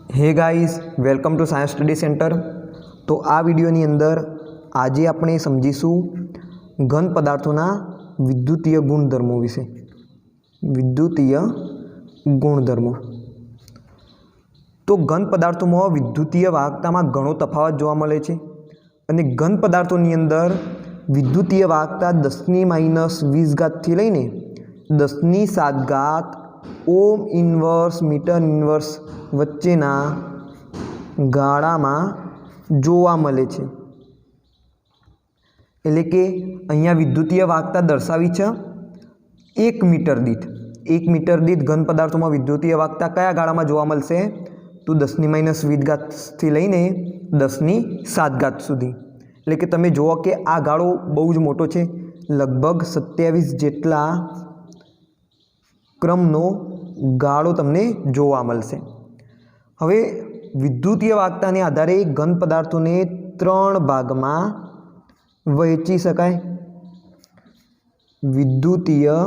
Hey guys, welcome to science study centre. तो आ विडियोनी अंदर आज આપણે સમજીશું ઘન પદાર્થોના વિદ્યુતીય ગુણધર્મો વિશે। વિદ્યુતીય ગુણધર્મો તો ઘન પદાર્થોમાં વિદ્યુતીય વાહકતામાં ઘણો તફાવત જોવા મળે છે અને ઘન પદાર્થોની અંદર વિદ્યુતીય વાહકતા 10⁻20 થી લઈને 10⁻7 ઓમ ઇન્વર્સ મીટર ઇન્વર્સ વચ્ચેના ગાળામાં જોવા મળે છે। એટલે કે અહીંયા વિદ્યુતીય વાહકતા દર્શાવી છે 1 મીટર દીઠ ઘન પદાર્થોમાં વિદ્યુતીય વાહકતા કયા ગાળામાં જોવા મળશે તો 10⁻20 થી લઈને 10⁻7 સુધી। એટલે કે તમે જુઓ કે આ ગાળો બહુ જ મોટો છે, લગભગ 27 જેટલા ક્રમનો ગાળો તમને જોવા મળશે। હવે વિદ્યુતીય વાહકતાને આધારે ઘન પદાર્થોને 3 ભાગમાં વહેંચી શકાય। વિદ્યુતીય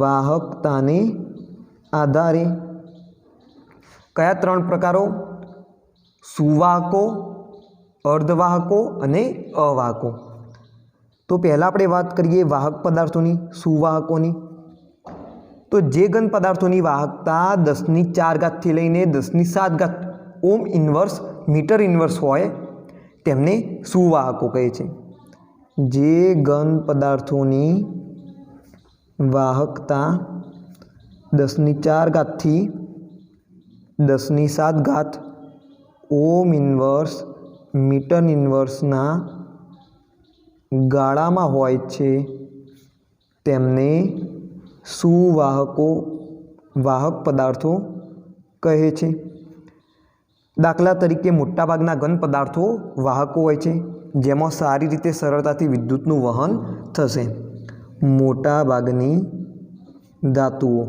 વાહકતાને આધારે કયા 3 પ્રકારો? સુવાહકો, અર્ધવાહકો અને અવાહકો। તો પહેલાં આપણે વાત કરીએ વાહક પદાર્થોની, સુવાહકોની। તો જે ઘન પદાર્થોની વાહકતા 10⁻4 થી લઈને 10⁻7 ઓમ ઇન્વર્સ મીટર ઇન્વર્સ હોય તેમને સુવાહકો કહે છે। જે ઘન પદાર્થોની વાહકતા 10⁻4 થી 10⁻7 ઓમ ઇન્વર્સ મીટર ઇન્વર્સના ગાળામાં હોય છે તેમને સુવાહકો વાહક પદાર્થો કહે છે। દાખલા તરીકે મોટાભાગના ઘન પદાર્થો વાહકો હોય છે જેમાં સારી રીતે સરળતાથી વિદ્યુતનું વહન થશે। મોટાભાગની ધાતુઓ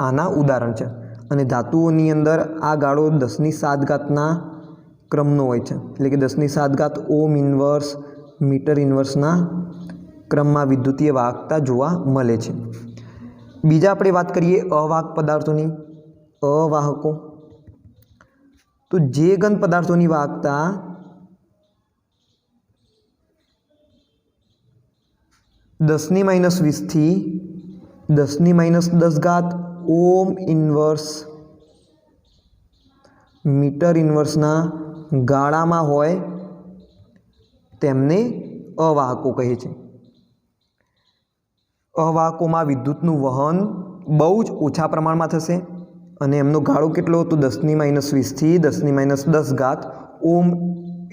આના ઉદાહરણ છે અને ધાતુઓની અંદર આ ગાળો 10⁻7 ક્રમનો હોય છે। એટલે કે 10⁻7 ઓમ ઇન્વર્સ મીટર ઇન્વર્સના ક્રમમાં વિદ્યુતીય વાહકતા જોવા મળે છે। બીજા આપણે વાત કરીએ અવાહક પદાર્થોની, અવાહકો। તો જે ઘન પદાર્થોની વાહકતા 10⁻20 થી 10⁻10 ઓમ ઇન્વર્સ મીટર ઇન્વર્સના ગાળામાં હોય તેમને અવાહકો કહે છે। અવાહકોમાં વિદ્યુતનું વહન બહુ જ ઓછા પ્રમાણમાં થશે અને એમનો ગાળો કેટલો તો 10⁻20 થી 10⁻10 ઓમ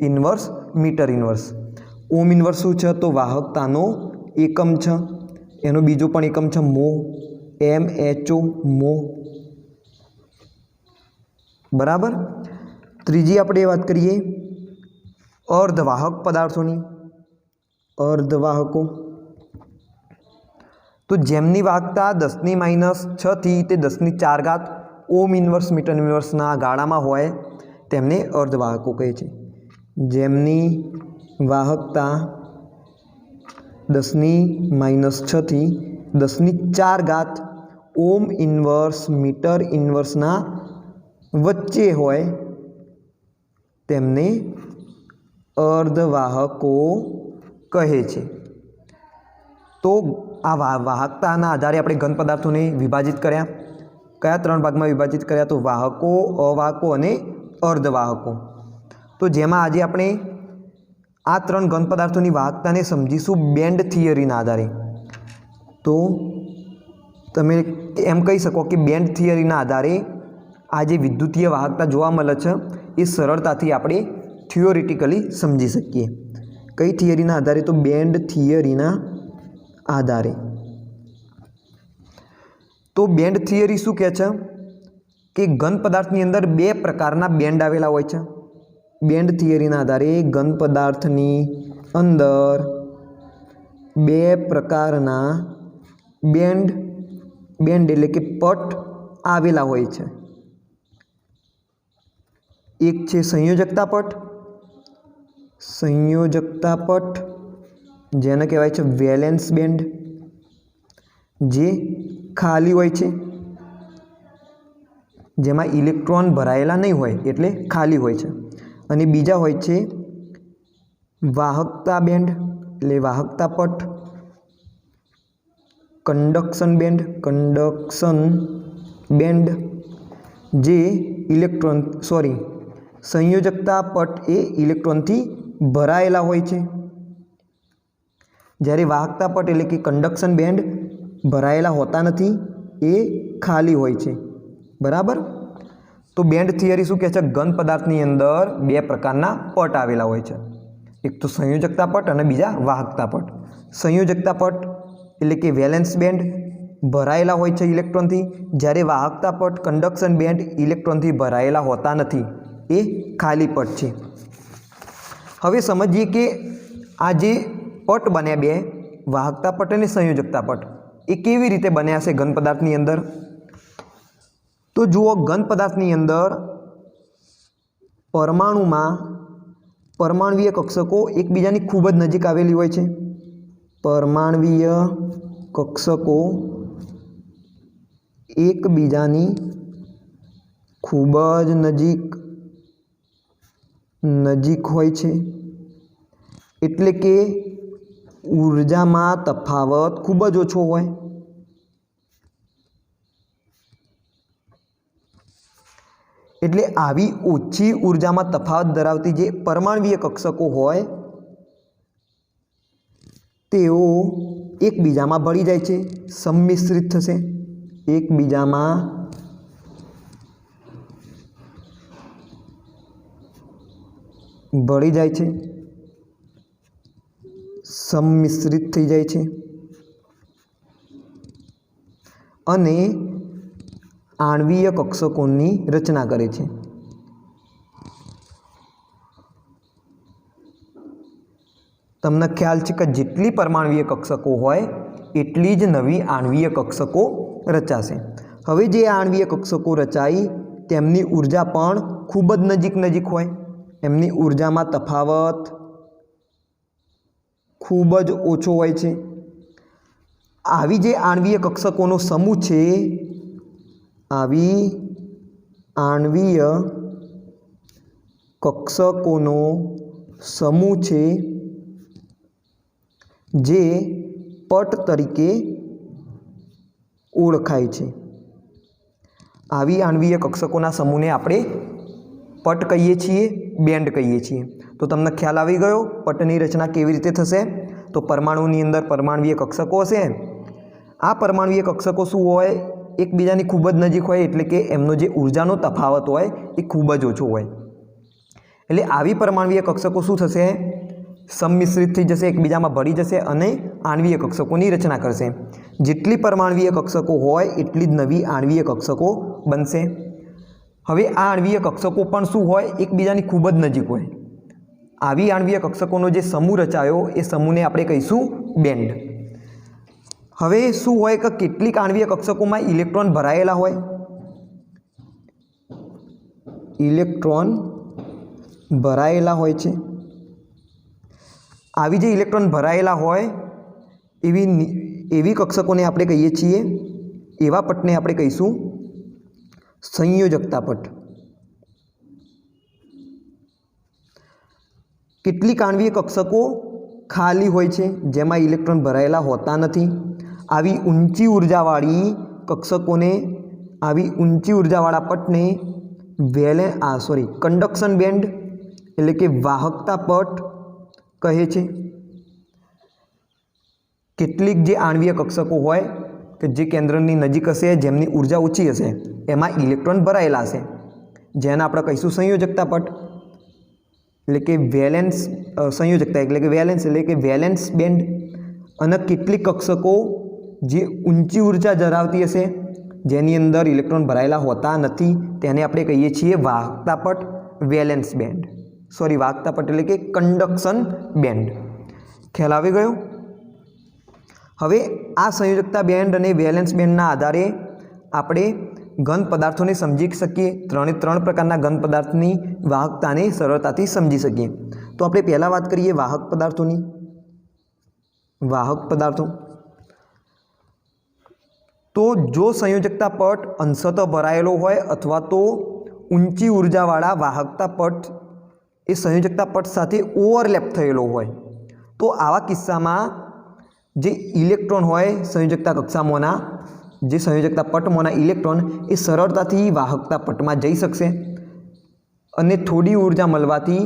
ઇન્વર્સ મીટર ઇન્વર્સ। ઓમ ઇન્વર્સ શું છે તો વાહકતાનો એકમ છે, એનો બીજો પણ એકમ છે મો, MHO મો, બરાબર। ત્રીજી આપણે વાત કરીએ અર્ધવાહક પદાર્થોની, અર્ધવાહકો। તો જેમની વાહકતા 10⁻6 થી તે 10⁻4 ઓમ ઇન્વર્સ મીટર ઇન્વર્સના ગાળામાં હોય તેમને અર્ધવાહકો કહે છે। જેમની વાહકતા 10⁻6 થી 10⁻4 ઓમ ઇન્વર્સ મીટર ઇન્વર્સના વચ્ચે હોય તેમને અર્ધવાહકો કહે છે। તો આ વાહકતાના આધારે આપણે ઘન પદાર્થોને વિભાજિત કર્યા। કયા 3 ભાગમાં વિભાજિત કર્યા તો વાહકો, અવાહકો અને અર્ધવાહકો। તો જેમાં આજે આપણે આ 3 ઘન પદાર્થોની વાહકતાને સમજીશું બેન્ડ થિયરીના આધારે। તો તમે એમ કહી શકો કે બેન્ડ થિયરીના આધારે આ જે વિદ્યુતીય વાહકતા જોવા મળે છે એ સરળતાથી આપણે થિયોરિટિકલી સમજી શકીએ। કઈ થિયરીના આધારે તો બેન્ડ થિયરીના આધારે। તો બેન્ડ થિયરી શું કહે છે કે ઘન પદાર્થની અંદર 2 પ્રકારના બેન્ડ આવેલા હોય છે। બેન્ડ થિયરીના આધારે ઘન પદાર્થની અંદર 2 પ્રકારના બેન્ડ એટલે કે પટ આવેલા હોય છે। એક છે સંયોજકતા પટ, જેને કહેવાય છે વેલેન્સ બેન્ડ, જે ખાલી હોય છે। જેમાં ઇલેક્ટ્રોન ભરાયેલા નહીં હોય એટલે ખાલી હોય છે, અને બીજા હોય છે વાહકતા બેન્ડ એટલે વાહકતા પટ, કંડક્શન બેન્ડ જે સંયોજકતા પટ એ ઇલેક્ટ્રોનથી ભરાયેલા હોય છે, જ્યારે વાહકતા પટ એટલે કે કંડક્શન બેન્ડ ભરાયેલા હોતા નથી, એ ખાલી હોય છે। બરાબર। તો બેન્ડ થિયરી શું કહે છે? ઘન પદાર્થની અંદર બે પ્રકારના પટ આવેલા હોય છે, એક તો સંયોજકતા પટ અને બીજા વાહકતા પટ। સંયોજકતા પટ એટલે કે વેલેન્સ બેન્ડ ભરાયેલા હોય છે ઇલેક્ટ્રોનથી, જ્યારે વાહકતા પટ કંડક્શન બેન્ડ ઇલેક્ટ્રોનથી ભરાયેલા હોતા નથી, એ ખાલી પટ છે। હવે સમજીએ કે આ જે પટ બન્યા બે, વાહકતા પટ અને સંયોજકતા પટ, એ કેવી રીતે બન્યા છે ઘન પદાર્થની અંદર? તો જુઓ, ઘન પદાર્થની અંદર પરમાણુવીય કક્ષકો એકબીજાની ખૂબ જ નજીક આવેલી હોય છે। પરમાણવીય કક્ષકો એકબીજાની ખૂબ જ નજીક હોય છે, એટલે કે ઊર્જામાં તફાવત ખૂબ જ ઓછો હોય। એટલે આવી ઓછી ઊર્જામાં તફાવત ધરાવતી જે પરમાણવીય કક્ષકો હોય તેઓ એકબીજામાં ભળી જાય છે, સંમિશ્રિત થશે, એકબીજામાં ભળી જાય છે, સંમિશ્રિત થઈ જાય છે, અને આણ્વીય કક્ષકોની રચના કરે છે। તમને ખ્યાલ છે કે જેટલી પરમાણવીય કક્ષકો હોય એટલી જ નવી આણ્વીય કક્ષકો રચાશે। હવે જે આણ્વીય કક્ષકો રચાઈ તેમની ઊર્જા પણ ખૂબ જ નજીક હોય, એમની ઊર્જામાં તફાવત ખૂબ જ ઓછો હોય છે। આવી જે આણ્વીય કક્ષકોનો સમૂહ છે, આવી આણ્વીય કક્ષકોનો સમૂહ છે જે પટ તરીકે ઓળખાય છે। આવી આણ્વીય કક્ષકોના સમૂહને આપણે પટ કહીએ છીએ, બેન્ડ કહીએ છીએ। તો તમને ખ્યાલ આવી ગયો પટની રચના કેવી રીતે થશે? તો પરમાણુની અંદર પરમાણવીય કક્ષકો હશે, આ પરમાણવીય કક્ષકો શું હોય? એકબીજાની ખૂબ જ નજીક હોય, એટલે કે એમનો જે ઊર્જાનો તફાવત હોય એ ખૂબ જ ઓછો હોય। એટલે આવી પરમાણવીય કક્ષકો શું થશે? સંમિશ્રિત થઈ જશે, એકબીજામાં ભળી જશે અને આણ્વીય કક્ષકોની રચના કરશે। જેટલી પરમાણવીય કક્ષકો હોય એટલી જ નવી આણ્વીય કક્ષકો બનશે। હવે આ આણ્વીય કક્ષકો પણ શું હોય? એકબીજાની ખૂબ જ નજીક હોય। આવી આણ્વીય કક્ષકોનો જે સમૂહ રચાયો એ સમૂહને આપણે કહીશું બેન્ડ। હવે શું હોય કે કેટલીક આણ્વીય કક્ષકોમાં ઇલેક્ટ્રોન ભરાયેલા હોય, ઇલેક્ટ્રોન ભરાયેલા હોય છે। આવી જે ઇલેક્ટ્રોન ભરાયેલા હોય એવી કક્ષકોને આપણે કહીએ છીએ, એવા પટને આપણે કહીશું સંયોજકતા પટ। કેટલીક આણ્વીય કક્ષકો ખાલી હોય છે, જેમાં ઇલેક્ટ્રોન ભરાયેલા હોતા નથી। આવી ઊંચી ઉર્જાવાળી કક્ષકોને, આવી ઊંચી ઉર્જાવાળા પટને કંડક્શન બેન્ડ એટલે કે વાહકતા પટ કહે છે। કેટલીક જે આણ્વીય કક્ષકો હોય કે જે કેન્દ્રની નજીક હશે, જેમની ઉર્જા ઓછી હશે, એમાં ઇલેક્ટ્રોન ભરાયેલા હશે, જેને આપણે કહીશું સંયોજકતા પટ એટલે કે સંયોજકતા એટલે કે વેલેન્સ બેન્ડ। અને કેટલીક કક્ષકો જે ઊંચી ઉર્જા ધરાવતી હશે, જેની અંદર ઇલેક્ટ્રોન ભરાયેલા હોતા નથી, તેને આપણે કહીએ છીએ વાહકતા પટ, વાહકતા પટ એટલે કે કંડક્શન બેન્ડ। ખ્યાલ આવી ગયો? હવે આ સંયોજકતા બેન્ડ અને વેલેન્સ બેન્ડના આધારે આપણે ઘન પદાર્થોને સમજી શકીએ, ત્રણ પ્રકારના ઘન પદાર્થની વાહકતાને સરળતાથી સમજી શકીએ। તો આપણે પહેલાં વાત કરીએ વાહક પદાર્થોની। વાહક પદાર્થો तो जो संयोजकता पट अंशतः भरायेलो होय अथवा तो ऊंची ऊर्जावाळा वाहकता पट ए संयोजकता पट साथे ओवरलेप थयेलो होय तो आवा किस्सामां जे इलेक्ट्रॉन होय संयोजकता कक्षामांना जे संयोजकता पटमांना इलेक्ट्रॉन ए सरळताथी वाहकता पटमां जई शकशे अने थोड़ी ऊर्जा मळवाथी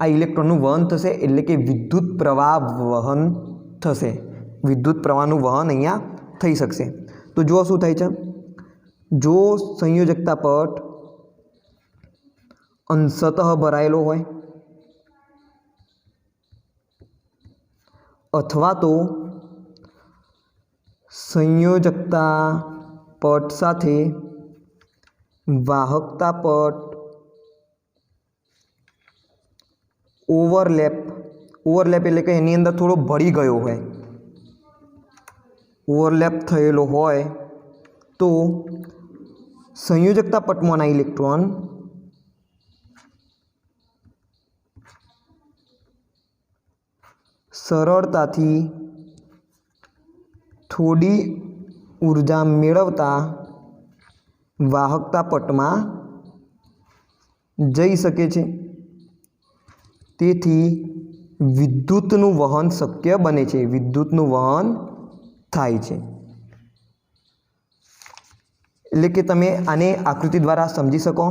आ इलेक्ट्रॉननुं वहन थशे एटले के विद्युत प्रवाह वहन थशे। विद्युत प्रवाहनुं वहन अहींया थई शकशे। तो जो शुं थाय छे जो संयोजकता पट अंशतः भरायेलो होय अथवा तो संयोजकता पट साथे वाहकता पट ओवरलेप एटले के एनी अंदर थोड़ो भળી गयो होय ओवरलेप थयेलो होय तो संयोजकता पटमांना इलेक्ट्रॉन सरळताथी थोड़ी ऊर्जा मेळवता वाहकता पटमां जई शके छे तेथी विद्युतनुं वहन शक्य बने छे। विद्युतनुं वहन थाय छे एटले के तमे आने आकृति द्वारा समझी शको।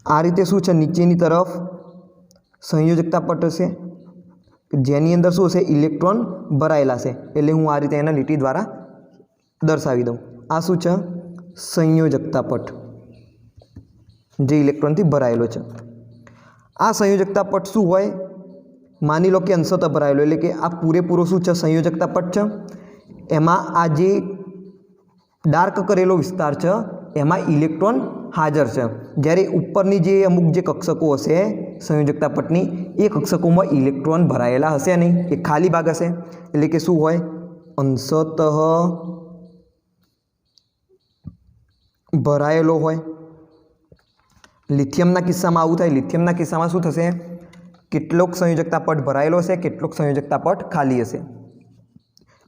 आ रीते शुं छे नीचेनी तरफ संयोजकता पट हशे जेनी अंदर शुं हशे इलेक्ट्रॉन भरायेला छे एटले हूँ आ रीते एना લીટી द्वारा दर्शावी दऊं। आ शुं छे संयोजकता पट जे इलेक्ट्रॉन थी भरायेलो छे। आ संयोजकता पट शुं होय मानी लो कि अंशतः भरायेलो एटले के आ पूरेपूरो शुं छे संयोजकता पट छे एमां आ जे डार्क करेलो विस्तार छे एमां इलेक्ट्रॉन हाजर छे ज्यारे उपरनी जे अमुक जे कक्षको हशे संयोजकता पटनी ए कक्षकोमां इलेक्ट्रॉन भरायेला हशे नहीं ए खाली भाग हशे एटले के शुं होय अंशतः भरायेलो होय। लिथियमना किस्सामां आवुं थाय। लिथियमना किस्सामां शुं थशे केटलोक संयोजकता पट भरायेलो हशे केटलोक संयोजकता पट खाली हशे।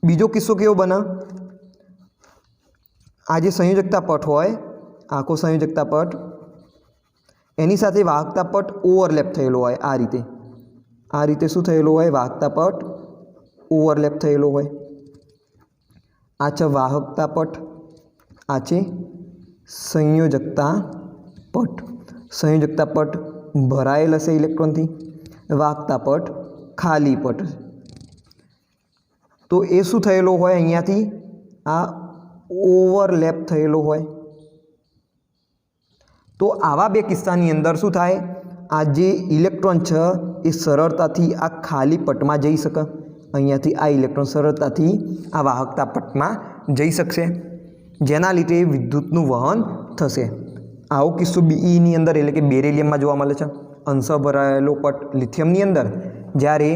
बीजो किस्सो केवो बने आ जे संयोजकता पट होय आखो संयोजकता पट एनी साथे वाहकता पट ओवरलेप थयेलो होय। आ रीते शुं थयेलो होय वाहकता पट ओवरलेप थयेलो होय। आ छे वाहकता पट आ छे संयोजकता पट। संयोजकता पट भरायेल हशे इलेक्ट्रॉन थी वाहकता पट खाली पट तो ए शुं थयेलो होय अहींयाथी आ ओवरलेप थयेलो होय। तो आवा बे किस्सानी अंदर शुं थाय आ जे इलेक्ट्रॉन छे ए सरळताथी आ खाली पटमां जई शके। अहींयाथी आ इलेक्ट्रॉन सरळताथी आ वाहकता पटमां जई शकशे जेना लीधे विद्युतनुं वहन थशे। आवो किस्सो बीई नी अंदर एटले के बेरिलियममां जोवा मळे छे। अंश भरायेलो पट लिथियमनी अंदर ज्यारे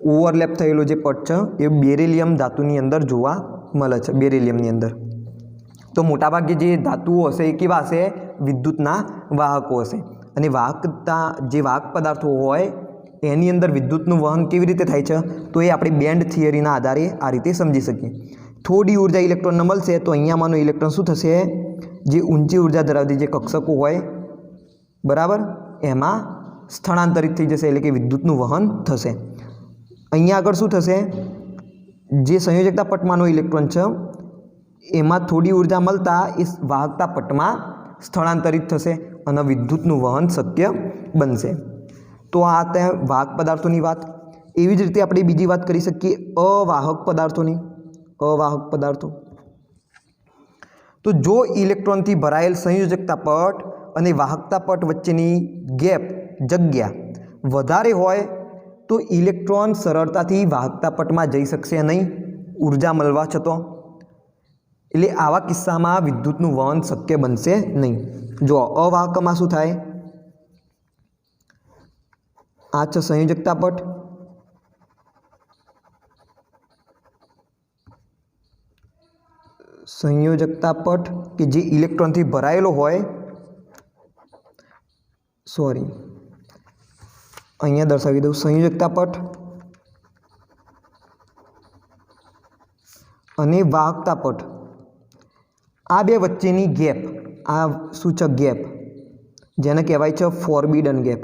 ओवरलेप थयेलो जे पट छे ए बेरिलियम धातुनी अंदर जोवा मळे छे। बेरिलियमनी अंदर तो मोटाभागे जे धातुओ हशे ए केवा हशे विद्युतना वाहको हशे अने वाहकता जे वाहक पदार्थो होय एनी अंदर विद्युतनुं वहन केवी रीते थाय छे तो ए आपणे बेन्ड थियरीना आधारे आ रीते समजी शकीए। थोड़ी ऊर्जा इलेक्ट्रॉनने मळशे तो अहींयामांनो इलेक्ट्रॉन शुं थशे जे ऊंची ऊर्जा धरावती जे कक्षको होय बराबर एमां स्थळांतरित थई जशे एटले के विद्युतनुं वहन थशे। अहींया आगळ शुं थशे जे संयोजकता पटमांनो इलेक्ट्रॉन छे एमां थोड़ी ऊर्जा मळता ए वाहकता पटमां स्थळांतरित थशे अने विद्युतनुं वहन शक्य बनशे। तो आ ते वाहक पदार्थोनी वात। एवी ज रीते आपणे बीजी वात करी शकीए अवाहक पदार्थोनी। अवाहक पदार्थो तो जो इलेक्ट्रॉन थी भरायेल संयोजकता पट अने वाहकता पट वच्चेनी गैप जग्या वधारे होय तो इलेक्ट्रॉन सरळताथी वाहकता पटमां जई शकशे नहीं ऊर्जा मळवा छतो एटले आवा किस्सामां विद्युतनुं वहन शक्य बनशे नहीं। जो अवाहकमां शुं थाय आ छे संयोजकता पट संयोजकता पट कि जे इलेक्ट्रॉन थी भरायेलो होय सॉरी अहींया दर्शावी दऊं संयोजकता पट અને વાહકતા પટ, આ બે વચ્ચેની ગેપ, આ શું છે ગેપ, જેને કહેવાય છે ફોરબિડન ગેપ.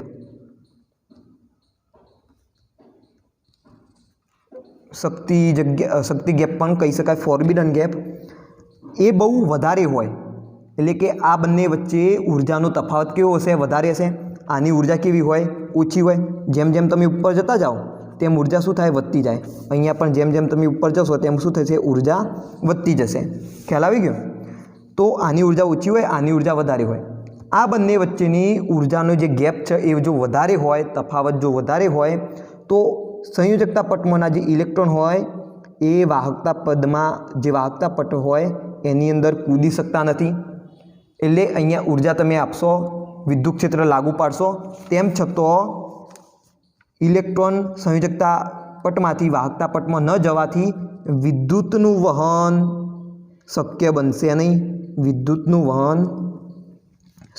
શક્તિ ગેપ પણ કહી શકાય. ફોરબિડન ગેપ એ બહુ વધારે હોય, એટલે કે આ બંને વચ્ચે ઉર્જાનો તફાવત કેવો હશે? વધારે હશે. આની ઉર્જા કેવી હોય? ઓછી હોય. જેમ જેમ તમે ઉપર જતા જાઓ તેમ ઉર્જા શું થાય? વધતી જાય. અહીંયા પણ જેમ જેમ તમે ઉપર જશો તેમ શું થશે? ઉર્જા વધતી જશે. ખ્યાલ આવી ગયો? તો આની ઉર્જા ઓછી હોય, આની ઉર્જા વધારે હોય. આ બંને વચ્ચેની ઉર્જાનો જે ગેપ છે એ જો વધારે હોય, તફાવત જો વધારે હોય, તો સંયોજકતા પટમાંના જે ઇલેક્ટ્રોન હોય એ વાહકતા પદમાં, જે વાહકતા પટ હોય એની અંદર કૂદી શકતા નથી. એટલે અહીંયા ઉર્જા તમે આપશો, વિદ્યુત ક્ષેત્ર લાગુ પાડશો, તેમ છતાં ઇલેક્ટ્રોન સંયોજકતા પટમાંથી વાહકતા પટમાં ન જવાથી વિદ્યુતનું વહન શક્ય બનશે નહીં. વિદ્યુતનું વહન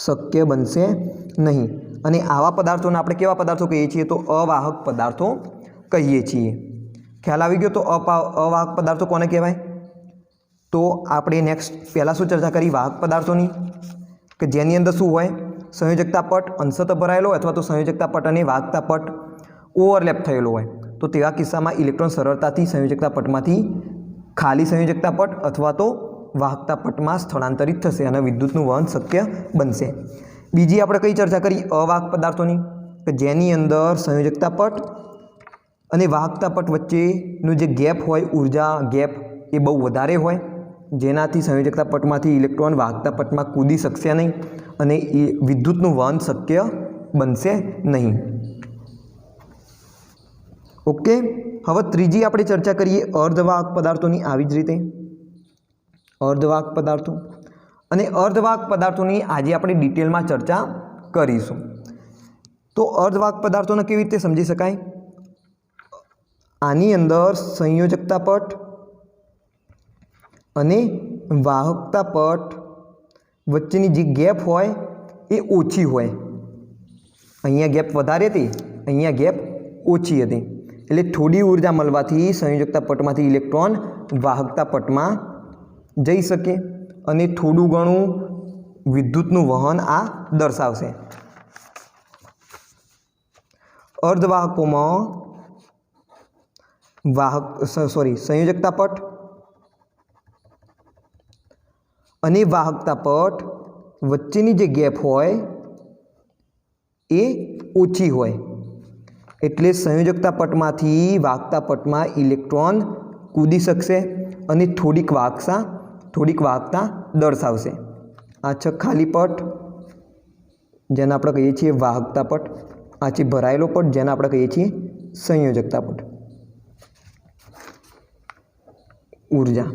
શક્ય બનશે નહીં. અને આવા પદાર્થોને આપણે કેવા પદાર્થો કહીએ છીએ? તો અવાહક પદાર્થો કહીએ છીએ. ખ્યાલ આવી ગયો? તો અવાહક પદાર્થો કોને કહેવાય? તો આપણે નેક્સ્ટ પહેલાં શું ચર્ચા કરી? વાહક પદાર્થોની, કે જેની અંદર શું હોય? સંયોજકતા પટ અંશતઃ ભરાયેલો અથવા તો સંયોજકતા પટ અને વાહકતા પટ ઓવરલેપ થયેલો હોય. તો તેવા કિસ્સામાં ઇલેક્ટ્રોન સરળતાથી સંયોજકતા પટમાંથી ખાલી સંયોજકતા પટ અથવા તો વાહકતા પટમાં સ્થળાંતરિત થશે અને વિદ્યુતનું વહન શક્ય બનશે. બીજી આપણે કઈ ચર્ચા કરી? અવાહક પદાર્થોની, કે જેની અંદર સંયોજકતા પટ અને વાહકતા પટ વચ્ચેનો જે ગેપ હોય, ઉર્જા ગેપ એ બહુ વધારે હોય, જેનાથી સંયોજકતા પટમાંથી ઇલેક્ટ્રોન વાહકતા પટમાં કૂદી શકશે નહીં અને એ વિદ્યુતનું વહન શક્ય બનશે નહીં. ઓકે. હવે ત્રીજી આપણે ચર્ચા કરીએ અર્ધવાહક પદાર્થોની. આવી જ રીતે અર્ધવાહક પદાર્થો અને અર્ધવાહક પદાર્થોની આજે આપણે ડિટેલમાં ચર્ચા કરીશું. તો અર્ધવાહક પદાર્થોને કેવી રીતે સમજી શકાય? આની અંદર સંયોજકતા પટ અને વાહકતા પટ વચ્ચેની જે ગેપ હોય એ ઓછી હોય. અહીંયા ગેપ વધારે હતી, અહીંયા ગેપ ઓછી હતી. એટલે થોડી ઉર્જા મળવાથી સંયોજકતા પટમાંથી ઇલેક્ટ્રોન વાહકતા પટમાં જઈ શકે અને થોડું ઘણું વિદ્યુતનું વહન આ દર્શાવશે. અર્ધવાહકોમાં સંયોજકતા પટ અને વાહકતા પટ વચ્ચેની જે ગેપ હોય એ ઓછી હોય. એટલે સંયોજકતા પટમાંથી વાહકતા પટમાં ઇલેક્ટ્રોન કૂદી શકશે અને થોડીક વાહકતા દર્શાવશે. આ છે ખાલી પટ, જેને આપણે કહીએ છીએ વાહકતા પટ. આ છે ભરાયેલો પટ, જેને આપણે કહીએ છીએ સંયોજકતા પટ. ઉર્જા.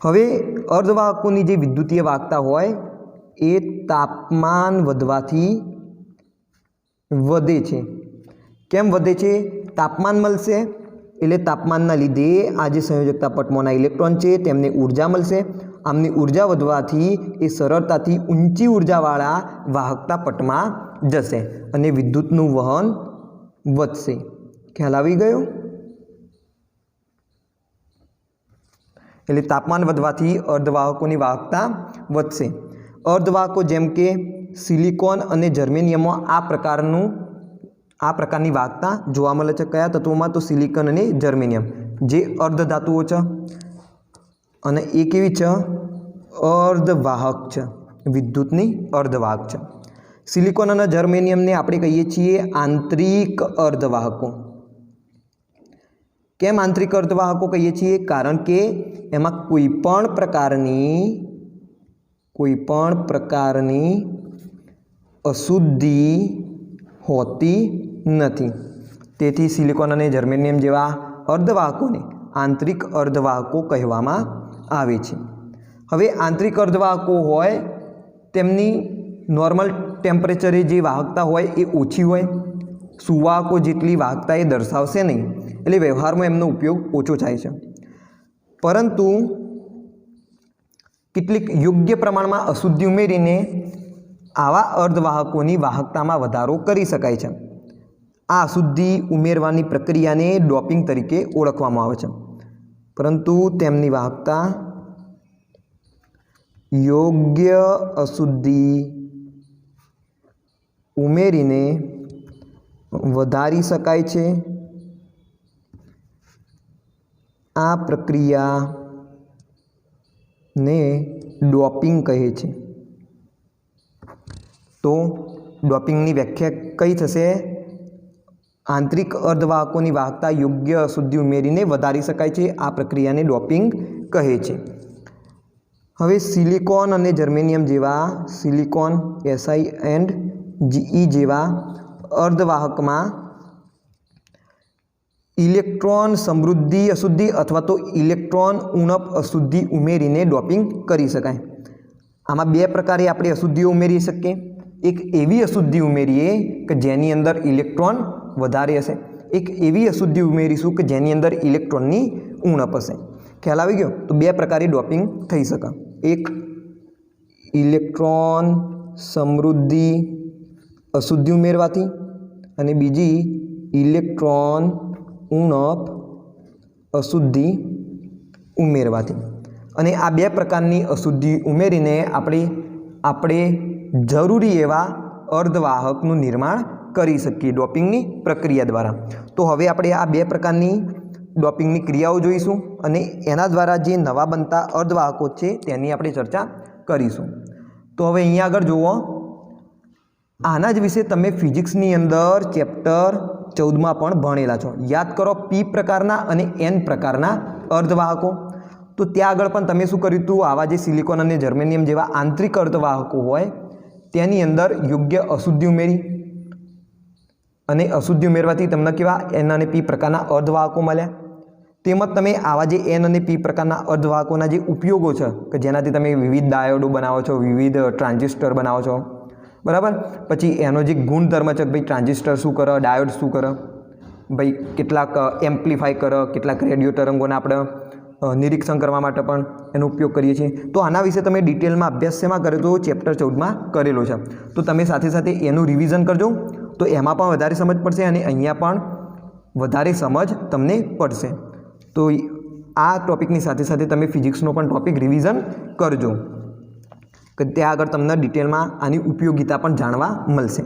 હવે અર્ધવાહકોની જે વિદ્યુતીય વાહકતા હોય એ તાપમાન વધવાથી વધે છે. કેમ વધે છે? તાપમાન મળશે એટલે તાપમાનના લીધે આ જે સંયોજકતા પટમાંના ઇલેક્ટ્રોન છે તેમને ઉર્જા મળશે. આમની ઉર્જા વધવાથી એ સરળતાથી ઊંચી ઉર્જાવાળા વાહકતા પટમાં જશે અને વિદ્યુતનું વહન વધશે. ખ્યાલ આવી ગયો? એટલે તાપમાન વધવાથી અર્ધવાહકોની વાહકતા વધશે. અર્ધવાહકો જેમ કે સિલિકોન અને જર્મેનિયમમાં આ પ્રકારની વાહકતા જોવા મળે છે. કયા તત્વોમાં? તો સિલિકોન અને જર્મેનિયમ, જે અર્ધધાતુઓ છે અને એ કેવી છે? અર્ધવાહક છે, વિદ્યુતની અર્ધવાહક છે. સિલિકોન અને જર્મેનિયમને આપણે કહીએ છીએ આંતરિક અર્ધવાહકો. કેમ આંતરિક અર્ધવાહકો કહીએ છીએ? કારણ કે એમાં કોઈ પણ પ્રકારની અશુદ્ધિ હોતી નથી. તેથી સિલિકોન અને જર્મેનિયમ જેવા અર્ધવાહકોને આંતરિક અર્ધવાહકો કહેવામાં આવે છે. હવે આંતરિક અર્ધવાહકો હોય તેમની નોર્મલ ટેમ્પરેચરે જે વાહકતા હોય એ ઓછી હોય. સુવાહકો જેટલી વાહકતા એ દર્શાવશે નહીં, એટલે વ્યવહારમાં એમનો ઉપયોગ ઓછો થાય છે. પરંતુ કેટલીક યોગ્ય પ્રમાણમાં અશુદ્ધિ ઉમેરીને આવા અર્ધવાહકોની વાહકતામાં વધારો કરી શકાય છે. આ અશુદ્ધિ ઉમેરવાની પ્રક્રિયાને ડોપિંગ તરીકે ઓળખવામાં આવે છે. परंतु तेमनी वाहकता योग्य अशुद्धि उमेरीने वधारी शकाय छे। आ प्रक्रिया ने डोपिंग कहे छे। तो डोपिंगनी व्याख्या कई थशे? आंतरिक अर्धवाहकोनी वाहकता योग्य अशुद्धि उमेरीने वधारी शकाय छे। आ प्रक्रियाने डोपिंग कहे छे। हवे सिलिकॉन अने जर्मेनियम जेवा सिलिकॉन Si एंड Ge जेवा अर्धवाहक में इलेक्ट्रॉन समृद्धि अशुद्धि अथवा तो इलेक्ट्रॉन उणप अशुद्धि उमेरीने डोपिंग करी शकाय। आमां बे प्रकारे आपणे अशुद्धिओ उमेरी शकीए। एक एवी अशुद्धि उमेरीए कि जेनी अंदर इलेक्ट्रॉन वधारे हशे, एक एवी अशुद्धि उमेरीशुं कि जेनी अंदर इलेक्ट्रॉननी उणप हशे। ख्याल आवी गयो? तो बे प्रकारे डोपिंग थई शके। एक इलेक्ट्रॉन समृद्धि अशुद्धि उमेरवाथी अने बीजी इलेक्ट्रॉन उणप अशुद्धि उमेरवाथी। अने आ बे प्रकारनी अशुद्धि उमेरीने આપણે જરૂરી એવા અર્ધવાહકનું નિર્માણ કરી શકીએ ડોપિંગની પ્રક્રિયા દ્વારા। તો હવે આપણે આ બે પ્રકારની ડોપિંગની ક્રિયાઓ જોઈશું અને એના દ્વારા જે નવા બનતા અર્ધવાહકો છે તેની આપણે ચર્ચા કરીશું। તો હવે અહીંયા આગળ જુઓ, આના જ વિશે તમે ફિઝિક્સની અંદર ચેપ્ટર 14માં પણ ભણેલા છો। યાદ કરો, પી પ્રકારના અને એન પ્રકારના અર્ધવાહકો। तो त्या आगळ पण तमे शुं कर्युं हतुं? आवा जे सिलिकॉन अने जर्मेनियम जेवा आंतरिक अर्धवाहको होय तेनी अंदर योग्य अशुद्धि उमेरी अने अशुद्धि उमेरवाथी तमने केवा एन अने पी प्रकारना अर्धवाहको मळ्या। તેમજ તમે આવા જે એન અને પી પ્રકારના અર્ધવાહકોના જે ઉપયોગો છે કે જેનાથી તમે વિવિધ ડાયોડો બનાવો છો, વિવિધ ટ્રાન્ઝિસ્ટર બનાવો છો, બરાબર। પછી એનો જે ગુણધર્મ છે કે ભાઈ ટ્રાન્ઝિસ્ટર શું કરે, ડાયોડ શું કરે, ભાઈ કેટલાક એમ્પ્લિફાય કરે, કેટલાક રેડિયો તરંગોને આપણે નિરીક્ષણ કરવા માટે પણ એનો ઉપયોગ કરીએ છીએ। તો આના વિશે તમે ડિટેલમાં અભ્યાસ શેમાં કર્યો? તો ચેપ્ટર 14માં કરેલો છે। તો તમે સાથે સાથે એનું રિવિઝન કરજો, તો એમાં પણ વધારે સમજ પડશે અને અહીંયા પણ વધારે સમજ તમને પડશે। તો આ ટોપિકની સાથે સાથે તમે ફિઝિક્સનો પણ ટોપિક રિવિઝન કરજો કે ત્યાં આગળ તમને ડિટેલમાં આની ઉપયોગિતા પણ જાણવા મળશે।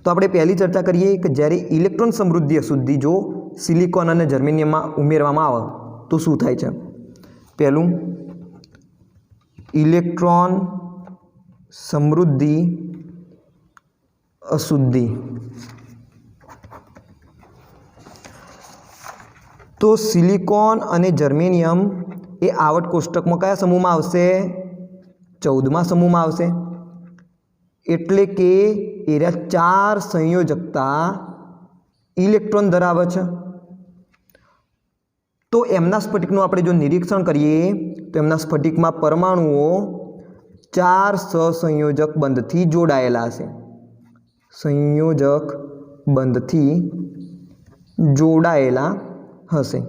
તો આપણે પહેલી ચર્ચા કરીએ કે જ્યારે ઇલેક્ટ્રોન સમૃદ્ધિ અશુદ્ધિ જો સિલિકોન અને જર્મેનિયમમાં ઉમેરવામાં આવે તો શું થાય છે? પહેલું, ઇલેક્ટ્રોન સમૃદ્ધિ અશુદ્ધિ। તો સિલિકોન અને જર્મેનિયમ એ આવર્ત કોષ્ટકમાં કયા સમૂહમાં આવશે? 14મા સમૂહમાં આવશે। એટલે કે એરા 4 સંયોજકતા ઇલેક્ટ્રોન ધરાવે છે। તો એમના સ્ફટિકનું આપણે જો નિરીક્ષણ કરીએ તો એમના સ્ફટિકમાં પરમાણુઓ 4 સહસંયોજક બંધથી જોડાયેલા હશે, સંયોજક બંધથી જોડાયેલા હશે।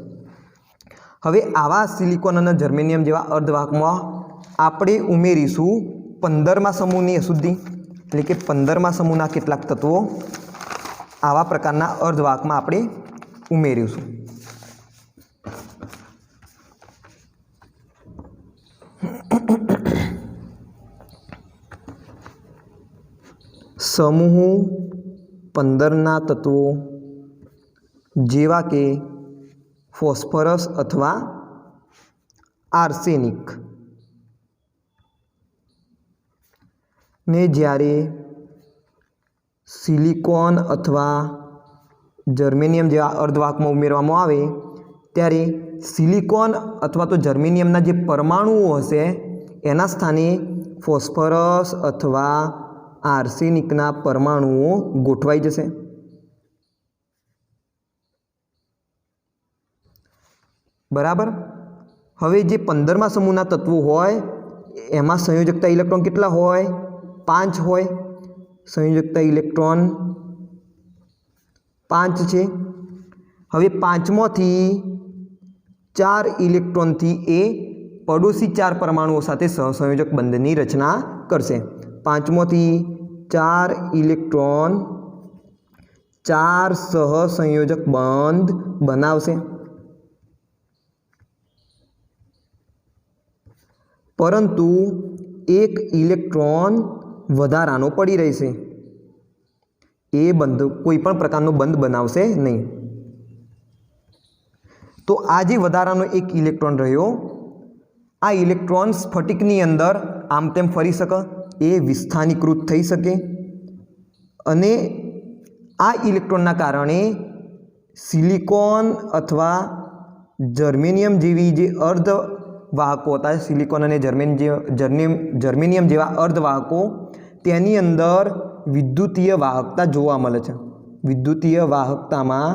હવે આવા સિલિકોન અને જર્મેનિયમ જેવા અર્ધવાહકમાં આપણે ઉમેરીશું 15મા સમૂહની અશુદ્ધિ, એટલે કે 15મા સમૂહના કેટલાક તત્વો આવા પ્રકારના અર્ધવાહકમાં આપણે ઉમેરીશું। समूह 15ના તત્વો જેવા કે ફોસ્ફરસ અથવા આર્સેનિક ને જ્યારે સિલિકોન અથવા જર્મેનિયમ જેવા અર્ધવાહકમાં ઉમેરવામાં આવે ત્યારે સિલિકોન અથવા તો જર્મેનિયમના જે પરમાણુઓ હશે એના સ્થાને ફોસ્ફરસ અથવા આર્સેનિકના પરમાણુઓ ગોઠવાઈ જશે। બરાબર। હવે જે 15મા સમૂહના તત્વો હોય એમાં સંયોજકતા ઇલેક્ટ્રોન કેટલા હોય? 5 હોય। સંયોજકતા ઇલેક્ટ્રોન 5 છે। હવે 5માંથી 4 ઇલેક્ટ્રોનથી એ પડોશી 4 પરમાણુઓ સાથે સહસંયોજક બંધની રચના કરશે। 5માંથી 4 ઇલેક્ટ્રોન 4 સહસંયોજક બંધ બનાવશે। પરંતુ એક ઇલેક્ટ્રોન વધારાનો પડી રહેશે, એ બંધ કોઈ પણ પ્રકારનો બંધ બનાવશે નહીં. તો આ જે વધારાનો એક ઇલેક્ટ્રોન રહ્યો, આ ઇલેક્ટ્રોન સ્ફટિકની અંદર આમ તેમ ફરી શકે, એ વિસ્થાનીકૃત થઈ શકે, અને આ ઇલેક્ટ્રોનના કારણે સિલિકોન અથવા જર્મેનિયમ જેવી જે અર્ધવાહકો હતા, સિલિકોન અને જર્મેનિયમ જેવા અર્ધવાહકો, તેની અંદર વિદ્યુતીય વાહકતા જોવા મળે છે. વિદ્યુતીય વાહકતામાં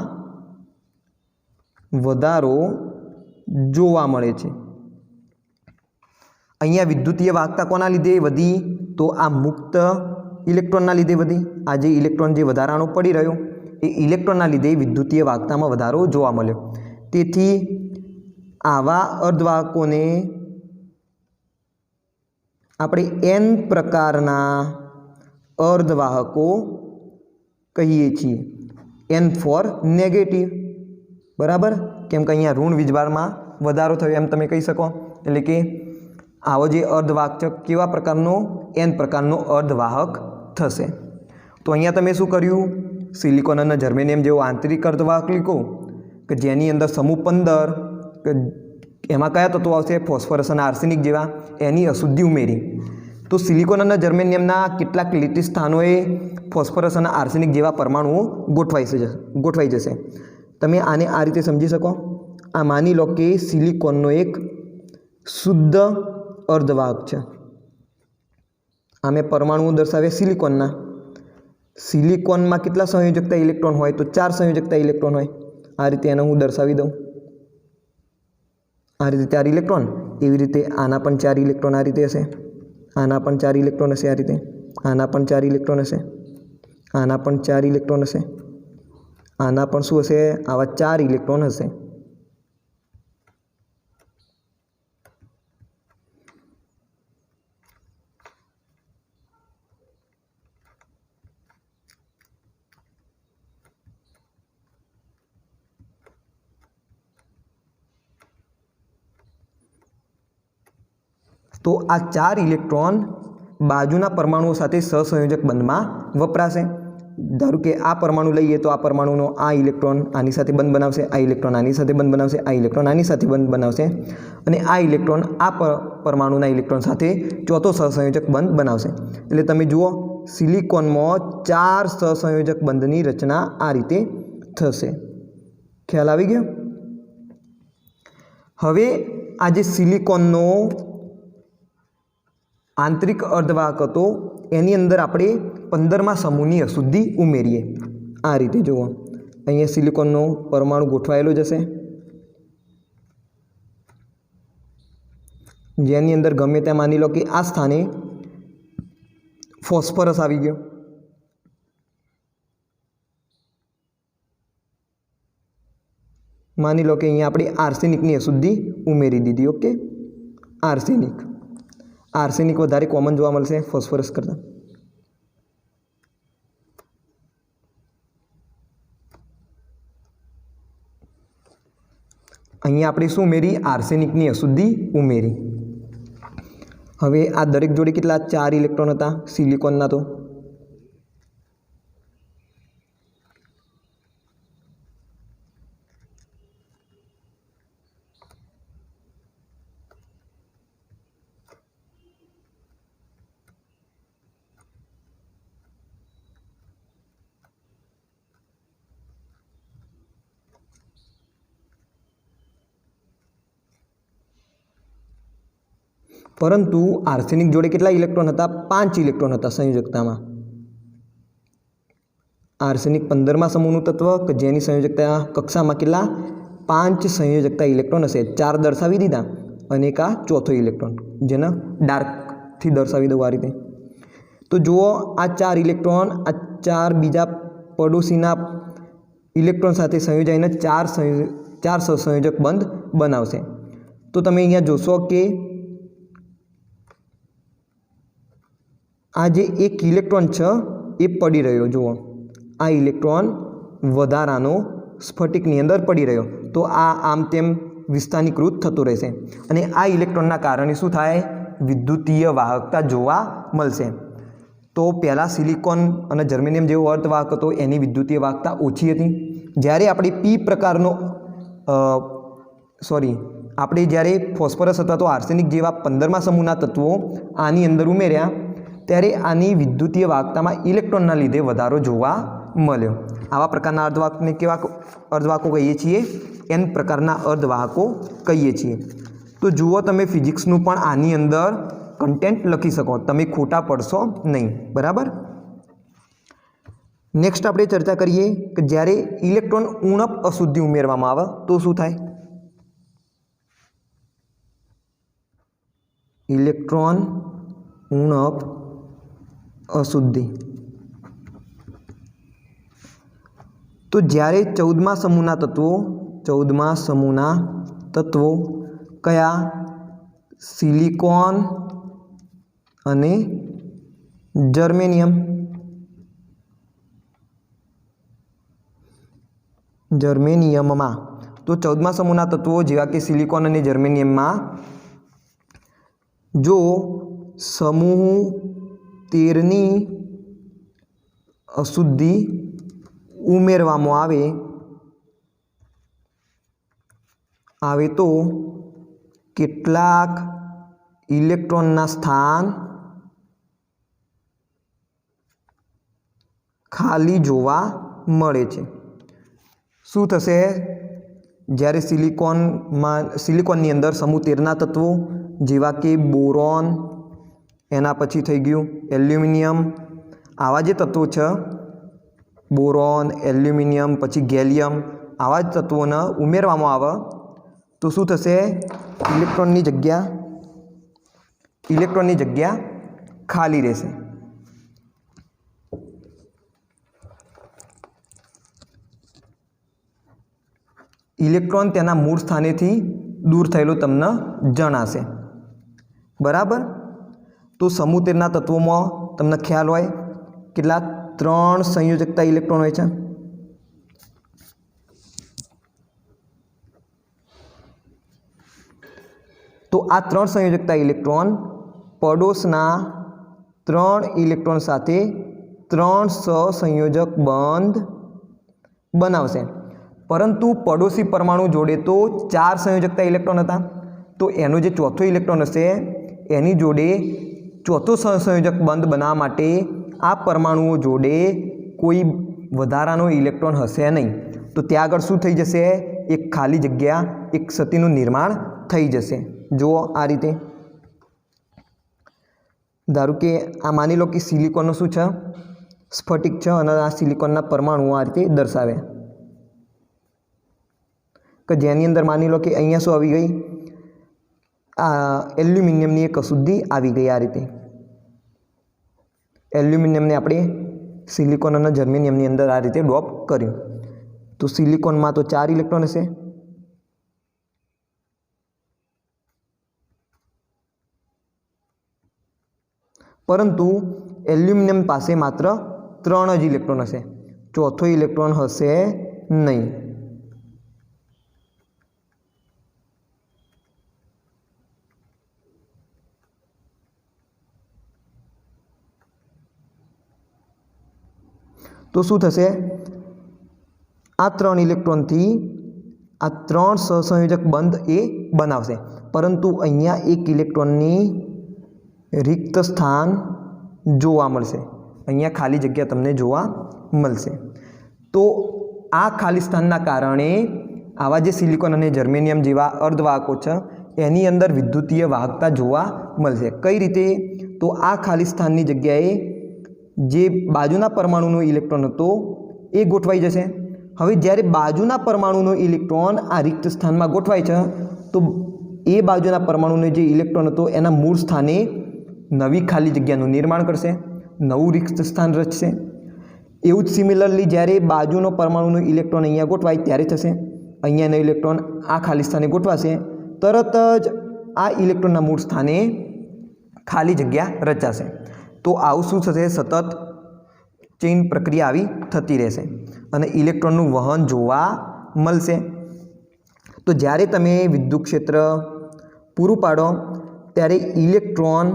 વધારો જોવા મળે છે. અહીંયા વિદ્યુતીય વાહકતા કોના લીધે વધી? તો આ મુક્ત ઇલેક્ટ્રોનના લીધે વધી. આ જે ઇલેક્ટ્રોન જે વધારાનો પડી રહ્યો, એ ઇલેક્ટ્રોનના લીધે વિદ્યુતીય વાહકતામાં વધારો જોવા મળ્યો. તેથી આવા અર્ધવાહકોને આપણે N પ્રકારના અર્ધવાહકો કહીએ છીએ. N ફોર નેગેટિવ, બરાબર? કેમ કે અહીંયા ઋણ વીજભારમાં વધારો થયો એમ તમે કહી શકો. એટલે કે આવો જે અર્ધવાહક છે, કેવા પ્રકારનો? N પ્રકારનો અર્ધવાહક થશે. તો અહીંયા તમે શું કર્યું? સિલિકોન અને જર્મેનિયમ જેવો આંતરિક અર્ધવાહક લીધો કે જેની અંદર સમૂહ 15, કે એમાં કયા તત્વો આવશે? ફોસ્ફરસ અને આર્સેનિક જેવા, એની અશુદ્ધિ ઉમેરી. તો સિલિકોન અને જર્મેનિયમના કેટલાક લીટી સ્થાનોએ ફોસ્ફરસ અને આર્સેનિક જેવા પરમાણુઓ ગોઠવાઈ જશે. તમે આને આ રીતે સમજી શકો. આ માની લો કે સિલિકોનનો એક શુદ્ધ અર્ધવાહક છે. આ મેં પરમાણુઓ દર્શાવ્યા સિલિકોનના. સિલિકોનમાં કેટલા સંયોજકતા ઇલેક્ટ્રોન હોય? તો 4 સંયોજકતા ઇલેક્ટ્રોન હોય. આ રીતે એને હું દર્શાવી દઉં. આ રીતે 4 ઇલેક્ટ્રોન. એવી રીતે આના પણ 4 ઇલેક્ટ્રોન આ રીતે હશે. આના પણ 4 ઇલેક્ટ્રોન હશે આ રીતે. આના પણ 4 ઇલેક્ટ્રોન હશે. આના પણ 4 ઇલેક્ટ્રોન હશે. આના પણ શું હશે? આવા 4 ઇલેક્ટ્રોન હશે. તો આ 4 ઇલેક્ટ્રોન બાજુના પરમાણુઓ સાથે સહસંયોજક બંધમાં વપરાશે. ધારો કે આ પરમાણુ લઈએ તો આ પરમાણુનો આ ઇલેક્ટ્રોન આની સાથે બંધ બનાવશે, આ ઇલેક્ટ્રોન આની સાથે બંધ બનાવશે, આ ઇલેક્ટ્રોન આની સાથે બંધ બનાવશે, અને આ ઇલેક્ટ્રોન આ પરમાણુના ઇલેક્ટ્રોન સાથે ચોથો સહસંયોજક બંધ બનાવશે. એટલે તમે જુઓ, સિલિકોનમાં 4 સહસંયોજક બંધની રચના આ રીતે થશે. ખ્યાલ આવી ગયો? હવે આ જે સિલિકોનનો આંતરિક અર્ધવાહક હતો, એની અંદર આપણે 15મા સમૂહની અશુદ્ધિ ઉમેરીએ. આ રીતે જુઓ, અહીંયા સિલિકોનનો પરમાણુ ગોઠવાયેલો જ હશે, જેની અંદર ગમે ત્યાં માની લો કે આ સ્થાને ફોસ્ફરસ આવી ગયો. માની લો કે અહીંયા આપણે આર્સેનિકની અશુદ્ધિ ઉમેરી દીધી. ઓકે, આર્સેનિક વધારે કોમન જોવા મળશે ફોસ્ફરસ કરતાં. અહીંયા આપણે શું ઉમેરી? આર્સેનિકની અશુદ્ધિ ઉમેરી. હવે આ દરેક જોડે કેટલા? 4 ઇલેક્ટ્રોન હતા સિલિકોનના. તો પરંતુ આર્સેનિક જોડે કેટલા ઇલેક્ટ્રોન હતા? 5 ઇલેક્ટ્રોન હતા સંયોજકતામાં. આર્સેનિક 15મા સમૂહનું તત્વ કે જેની સંયોજકતા કક્ષામાં કેટલા? 5 સંયોજકતા ઇલેક્ટ્રોન હશે. 4 દર્શાવી દીધા, અને એક આ ચોથો ઇલેક્ટ્રોન, જેને ડાર્કથી દર્શાવી દઉં આ રીતે. તો જુઓ, આ 4 ઇલેક્ટ્રોન આ 4 બીજા પડોશીના ઇલેક્ટ્રોન સાથે સંયોજાઈને 4 સહસંયોજક બંધ બનાવશે. તો તમે અહીંયા જોશો કે આ જે એક ઇલેક્ટ્રોન છે એ પડી રહ્યો. જુઓ, આ ઇલેક્ટ્રોન વધારાનો સ્ફટિકની અંદર પડી રહ્યો. તો આ આમ તેમ વિસ્થાનીકૃત થતું રહેશે, અને આ ઇલેક્ટ્રોનના કારણે શું થાય? વિદ્યુતીય વાહકતા જોવા મળશે। તો પહેલાં સિલિકોન અને જર્મેનિયમ જેવો અર્ધવાહક હતો એની વિદ્યુતીય વાહકતા ઓછી હતી। જ્યારે આપણે પી પ્રકારનો આપણે જ્યારે ફોસ્ફરસ અથવા તો આર્સેનિક જેવા 15મા સમૂહના તત્વો આની અંદર ઉમેર્યા ત્યારે આની વિદ્યુતીય વાહકતામાં ઇલેક્ટ્રોનના લીધે વધારો જોવા મળ્યો। આવા પ્રકારના અર્ધવાહકને કેવા અર્ધવાહકો કહીએ છીએ? એન પ્રકારના અર્ધવાહકો કહીએ છીએ। તો જુઓ તમે ફિઝિક્સનું પણ આની અંદર કન્ટેન્ટ લખી શકો, તમે ખોટા પડશો નહીં, બરાબર। નેક્સ્ટ આપણે ચર્ચા કરીએ કે જ્યારે ઇલેક્ટ્રોન ઉણપ અશુદ્ધિ ઉમેરવામાં આવે તો શું થાય? ઇલેક્ટ્રોન ઉણપ અશુદ્ધિ, તો જ્યારે 14મા સમૂહના તત્વો કયા? સિલિકોન અને જર્મેનિયમમાં તો 14મા સમૂહના તત્વો જેવા કે સિલિકોન અને જર્મેનિયમમાં જો સમૂહ 13ની અશુદ્ધિ ઉમેરવામાં આવે તો કેટલાક ઇલેક્ટ્રોનના સ્થાન ખાલી જોવા મળે છે। શું થશે? જ્યારે સિલિકોનની અંદર સમૂહ 13ના તત્વો જેવા કે બોરોન, એના પછી થઈ ગયું એલ્યુમિનિયમ, આવા જે તત્વો છે બોરોન, એલ્યુમિનિયમ, પછી ગેલિયમ, આવા જ તત્વોને ઉમેરવામાં આવે તો શું થશે? ઇલેક્ટ્રોનની જગ્યા ખાલી રહેશે। ઇલેક્ટ્રોન તેના મૂળ સ્થાનેથી દૂર થયેલો તમને જણાશે, બરાબર। તો સમૂહ 13ના તત્વોમાં તમને ખ્યાલ હોય કેટલા? 3 સંયોજકતા ઇલેક્ટ્રોન હોય છે। તો આ 3 સંયોજકતા ઇલેક્ટ્રોન પડોશના 3 ઇલેક્ટ્રોન સાથે 3 સહસંયોજક બંધ બનાવશે, પરંતુ પડોશી પરમાણુ જોડે તો 4 સંયોજકતા ઇલેક્ટ્રોન હતા, તો એનો જે ચોથો ઇલેક્ટ્રોન હશે એની જોડે ચોથો સહસંયોજક બંધ બનાવવા માટે આ પરમાણુઓ જોડે કોઈ વધારાનો ઇલેક્ટ્રોન હશે નહીં, તો ત્યાં આગળ શું થઈ જશે? એક ખાલી જગ્યા, એક સતીનું નિર્માણ થઈ જશે। જુઓ આ રીતે, ધારો કે આ માની લો કે સિલિકોનનો શું છે? સ્ફટિક છે અને આ સિલિકોનના પરમાણુઓ આ રીતે દર્શાવે કે જેની અંદર માની લો કે અહીંયા શું આવી ગઈ? આ એલ્યુમિનિયમની એક અશુદ્ધિ આવી ગઈ। આ રીતે એલ્યુમિનિયમને આપણે સિલિકોન અને જર્મેનિયમની અંદર આ રીતે ડ્રોપ કર્યું, તો સિલિકોનમાં તો 4 ઇલેક્ટ્રોન હશે, પરંતુ એલ્યુમિનિયમ પાસે માત્ર 3 જ ઇલેક્ટ્રોન હશે, ચોથો ઇલેક્ટ્રોન હશે નહીં। તો શું થશે? આ 3 ઇલેક્ટ્રોનથી આ 3 સહસંયોજક બંધ એ બનાવશે, પરંતુ અહીંયા એક ઇલેક્ટ્રોનની રિક્ત સ્થાન જોવા મળશે, અહીંયા ખાલી જગ્યા તમને જોવા મળશે। તો આ ખાલી સ્થાનના કારણે આવા જે સિલિકોન અને જર્મેનિયમ જેવા અર્ધવાહકો છે એની અંદર વિદ્યુતીય વાહકતા જોવા મળશે। કઈ રીતે? તો આ ખાલી સ્થાનની જગ્યાએ જે બાજુના પરમાણુનો ઇલેક્ટ્રોન હતો એ ગોઠવાઈ જશે। હવે જ્યારે બાજુના પરમાણુનો ઇલેક્ટ્રોન આ રિક્ત સ્થાનમાં ગોઠવાય છે તો એ બાજુના પરમાણુનો જે ઇલેક્ટ્રોન હતો એના મૂળ સ્થાને નવી ખાલી જગ્યાનું નિર્માણ કરશે, નવું રિક્ત સ્થાન રચશે। એવું જ સિમિલરલી જ્યારે બાજુનો પરમાણુનો ઇલેક્ટ્રોન અહીંયા ગોઠવાય ત્યારે થશે, અહીંયાનો ઇલેક્ટ્રોન આ ખાલી સ્થાને ગોઠવાશે, તરત જ આ ઇલેક્ટ્રોનના મૂળ સ્થાને ખાલી જગ્યા રચાશે। તો આવું શું થશે? સતત ચેઇન પ્રક્રિયા આવી થતી રહેશે અને ઇલેક્ટ્રોનનું વહન જોવા મળશે। તો જ્યારે તમે વિદ્યુત ક્ષેત્ર પૂરું પાડો ત્યારે ઇલેક્ટ્રોન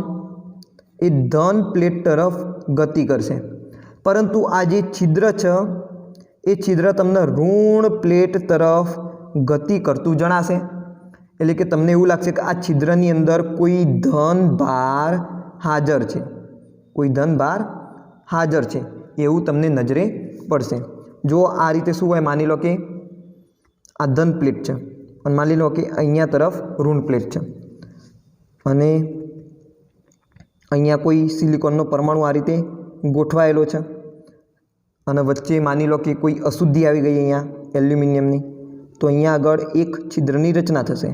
એ ધન પ્લેટ તરફ ગતિ કરશે, પરંતુ આ જે છિદ્ર છે એ છિદ્ર તમને ઋણ પ્લેટ તરફ ગતિ કરતું જણાશે। એટલે કે તમને એવું લાગશે કે આ છિદ્રની અંદર કોઈ ધન ભાર હાજર છે, કોઈ ધન ભાર હાજર છે એવું તમને નજરે પડશે। જો આ રીતે શું હોય, માની લો કે આ ધન પ્લેટ છે અને માની લો કે અહીંયા તરફ ઋણ પ્લેટ છે અને અહીંયા કોઈ સિલિકોનનો પરમાણુ આ રીતે ગોઠવાયેલો છે અને વચ્ચે માની લો કે કોઈ અશુદ્ધિ આવી ગઈ અહીંયા એલ્યુમિનિયમની, તો અહીંયા આગળ એક છિદ્રની રચના થશે,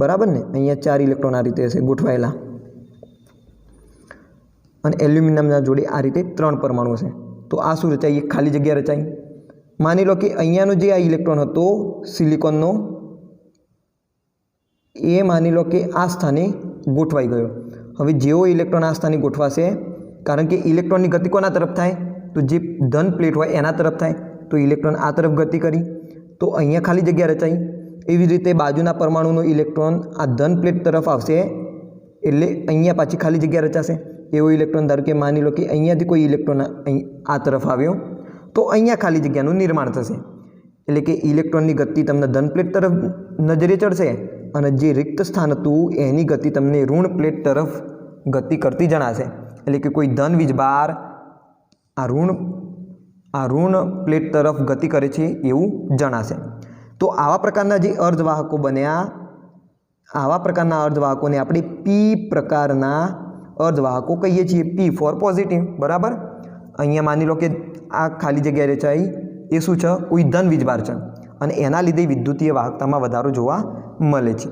બરાબર ને। અહીંયા 4 ઇલેક્ટ્રોન આ રીતે હશે ગોઠવાયેલા અને એલ્યુમિનિયમના જોડે આ રીતે 3 પરમાણુ હશે, તો આ શું રચાય, એક ખાલી જગ્યા રચાય। માની લો કે અહીંયાનો જે આ ઇલેક્ટ્રોન હતો સિલિકોનનો, એ માની લો કે આ સ્થાને ગોઠવાઈ ગયો। હવે જેવો ઇલેક્ટ્રોન આ સ્થાને ગોઠવાશે, કારણ કે ઇલેક્ટ્રોનની ગતિ કોના તરફ થાય, તો જે ધન પ્લેટ હોય એના તરફ થાય, તો ઇલેક્ટ્રોન આ તરફ ગતિ કરી તો અહીંયા ખાલી જગ્યા રચાઈ। એવી રીતે બાજુના પરમાણુનો ઇલેક્ટ્રોન આ ધન પ્લેટ તરફ આવશે એટલે અહીંયા પાછી ખાલી જગ્યા રચાશે। એવો ઇલેક્ટ્રોન ધારો કે માની લો કે અહીંયાથી કોઈ ઇલેક્ટ્રોન આ તરફ આવ્યો તો અહીંયા ખાલી જગ્યાનું નિર્માણ થશે, એટલે કે ઇલેક્ટ્રોનની ગતિ તમને ધન પ્લેટ તરફ નજરે ચડશે અને જે રિક્ત સ્થાન હતું એની ગતિ તમને ઋણ પ્લેટ તરફ ગતિ કરતી જણાશે। એટલે કે કોઈ ધન વીજભાર આ ઋણ પ્લેટ તરફ ગતિ કરે છે એવું જણાશે। તો આવા પ્રકારના જે અર્ધવાહકો બન્યા, આવા પ્રકારના અર્ધવાહકોને આપણે પી પ્રકારના અર્ધવાહકો કહીએ છીએ। પી ફોર પોઝિટિવ, બરાબર। અહીંયા માની લો કે આ ખાલી જગ્યા રચાઈ એ શું છે, કોઈ ધન વીજભાર છે અને એના લીધે વિદ્યુતીય વાહકતામાં વધારો જોવા મળે છે।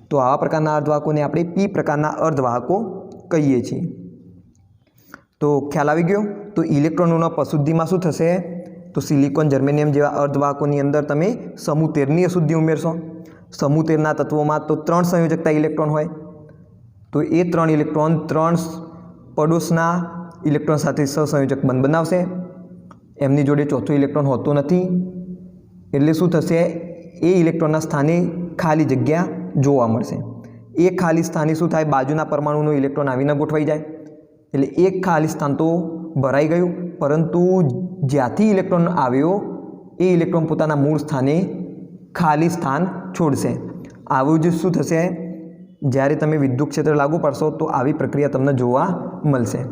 તો આવા પ્રકારના અર્ધવાહકોને આપણે પી પ્રકારના અર્ધવાહકો કહીએ છીએ। તો ખ્યાલ આવી ગયો। તો ઇલેક્ટ્રોનોના અશુદ્ધિમાં શું થશે, તો સિલિકોન જર્મેનિયમ જેવા અર્ધવાહકોની અંદર તમે સમૂહ 13ની અશુદ્ધિ ઉમેરશો। સમૂહ 13ના તત્વોમાં તો 3 સંયોજકતા ઇલેક્ટ્રોન હોય, તો એ 3 ઇલેક્ટ્રોન 3 પડોશના ઇલેક્ટ્રોન સાથે સહસંયોજક બંધ બનાવશે, એમની જોડે ચોથો ઇલેક્ટ્રોન હોતો નથી, એટલે શું થશે, એ ઇલેક્ટ્રોનના સ્થાને ખાલી જગ્યા જોવા મળશે। એ ખાલી સ્થાને શું થાય, બાજુના પરમાણુનો ઇલેક્ટ્રોન આવીને ગોઠવાઈ જાય, એટલે એક ખાલી સ્થાન તો ભરાઈ ગયું, પરંતુ જ્યાંથી ઇલેક્ટ્રોન આવ્યો એ ઇલેક્ટ્રોન પોતાના મૂળ સ્થાને ખાલી સ્થાન છોડશે। આવું જ શું થશે, જ્યારે તમે વિદ્યુત ક્ષેત્ર લાગુ પાડશો તો આવી પ્રક્રિયા તમને જોવા મળશે।